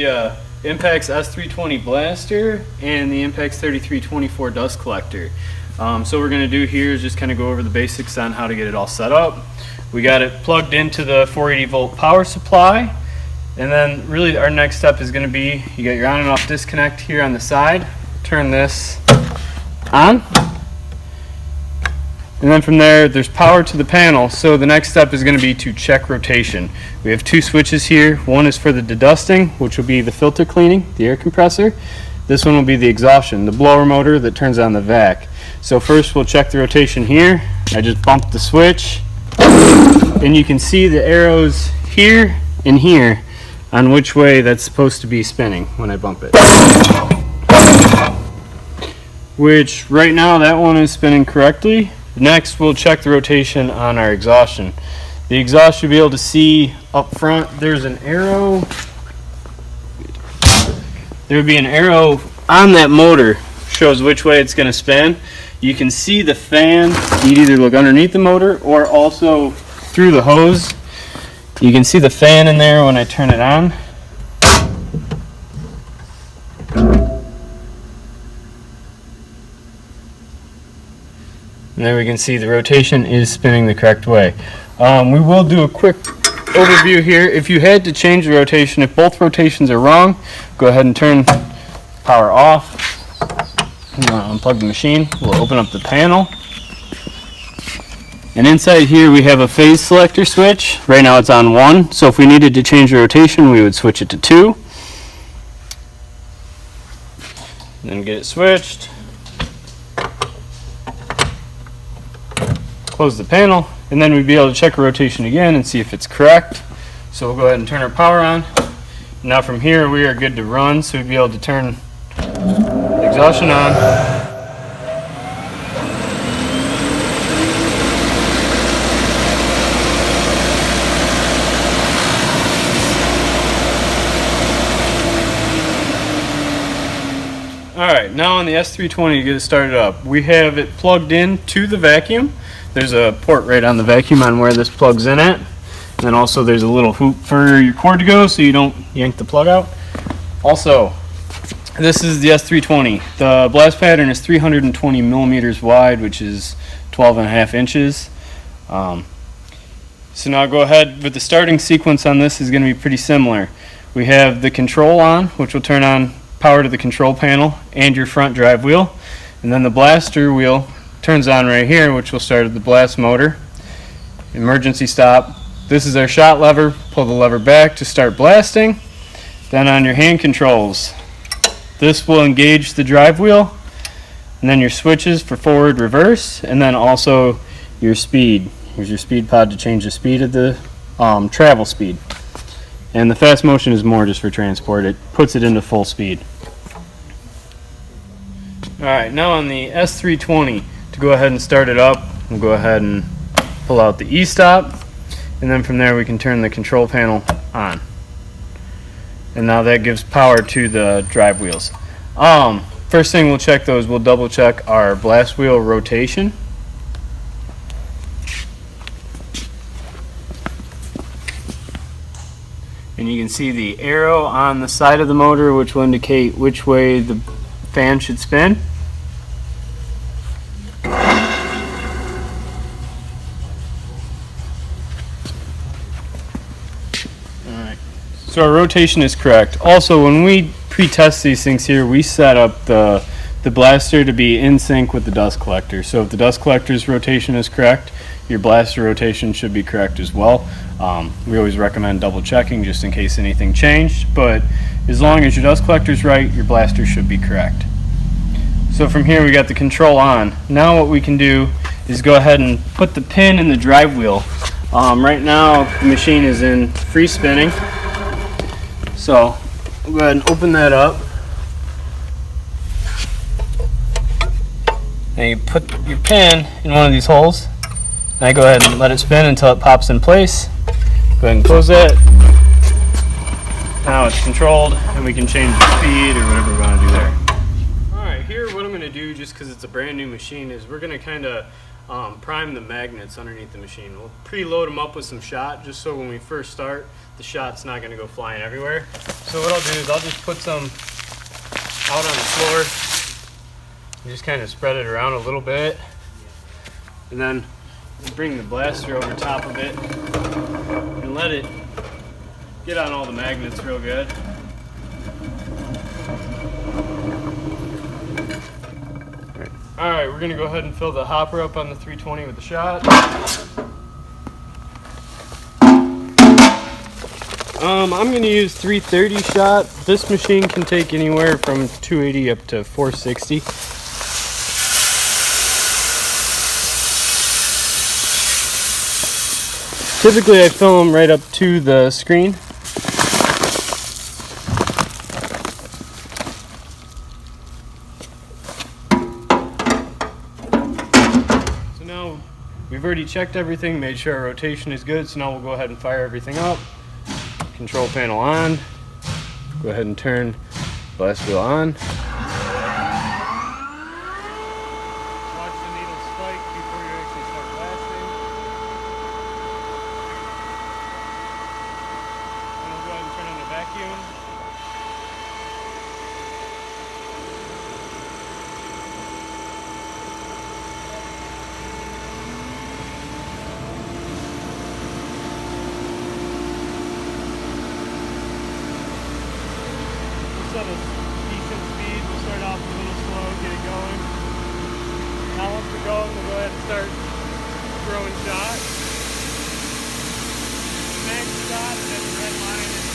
the Impac's S320 blaster and the Impac's 3324 dust collector. So what we're going to do here is just kind of go over the basics on how to get it all set up. We got it plugged into the 480 volt power supply, and then really our next step is going to be, you got your on and off disconnect here on the side. Turn this on, and then from there's power to the panel. So the next step is going to be to check rotation. We have two switches here. One is for the dedusting, which will be the filter cleaning, the air compressor. This one will be the exhaustion, the blower motor that turns on the vac. So first we'll check the rotation here. I just bumped the switch, and you can see the arrows here and here on which way that's supposed to be spinning when I bump it. Which right now that one is spinning correctly. Next we'll check the rotation on our exhaustion. The exhaust you'll be able to see up front, there's an arrow. There would be an arrow on that motor, shows which way it's going to spin. You can see the fan. You'd either look underneath the motor or also through the hose. You can see the fan in there when I turn it on. And there we can see the rotation is spinning the correct way. We will do a quick overview here. If you had to change the rotation, if both rotations are wrong, go ahead and turn power off. Unplug the machine. We'll open up the panel. And inside here we have a phase selector switch. Right now it's on 1, so if we needed to change the rotation we would switch it to 2. And then get it switched. Close the panel, and then we'd be able to check a rotation again and see if it's correct. So we'll go ahead and turn our power on. Now from here we are good to run, so we'd be able to turn the exhaustion on. Alright, now on the S320 to get it started up, we have it plugged in to the vacuum. There's a port right on the vacuum on where this plugs in at. And then also there's a little hoop for your cord to go so you don't yank the plug out. Also, this is the S320. The blast pattern is 320 millimeters wide, which is 12.5 inches. So now go ahead with the starting sequence on this is going to be pretty similar. We have the control on, which will turn on power to the control panel and your front drive wheel. And then the blaster wheel turns on right here, which will start the blast motor. Emergency stop. This is our shot lever. Pull the lever back to start blasting. Then on your hand controls, this will engage the drive wheel, and then your switches for forward, reverse, and then also your speed. Here's your speed pod to change the speed of the travel speed. And the fast motion is more just for transport. It puts it into full speed. Alright, now on the S320, to go ahead and start it up, we'll go ahead and pull out the E-stop, and then from there we can turn the control panel on. And now that gives power to the drive wheels. First thing we'll check though is we'll double check our blast wheel rotation. And you can see the arrow on the side of the motor which will indicate which way the fan should spin. So our rotation is correct. Also, when we pre-test these things here, we set up the blaster to be in sync with the dust collector. So if the dust collector's rotation is correct, your blaster rotation should be correct as well. We always recommend double checking just in case anything changed, but as long as your dust collector's right, your blaster should be correct. So from here we got the control on. Now what we can do is go ahead and put the pin in the drive wheel. Right now the machine is in free spinning. So we'll go ahead and open that up. And you put your pin in one of these holes. And I go ahead and let it spin until it pops in place. Go ahead and close that. Now it's controlled and we can change the speed or whatever we want to do there. Alright, here what I'm going to do, just because it's a brand new machine, is we're going to kind of prime the magnets underneath the machine. We'll preload them up with some shot just so when we first start, the shot's not going to go flying everywhere. So what I'll do is I'll just put some out on the floor and just kind of spread it around a little bit, and then bring the blaster over top of it and let it get on all the magnets real good. Alright, we're going to go ahead and fill the hopper up on the 320 with the shot. I'm going to use 330 shot. This machine can take anywhere from 280 up to 460. Typically I fill them right up to the screen. So now we've already checked everything, made sure our rotation is good, so now we'll go ahead and fire everything up. Control panel on. Go ahead and turn blast wheel on. Watch the needle spike before you actually start blasting. And we'll go ahead and turn on the vacuum. At a decent speed, we'll start off a little slow, get it going. Now once we're going, we'll go ahead and start throwing shot. Max shot, and then the red line is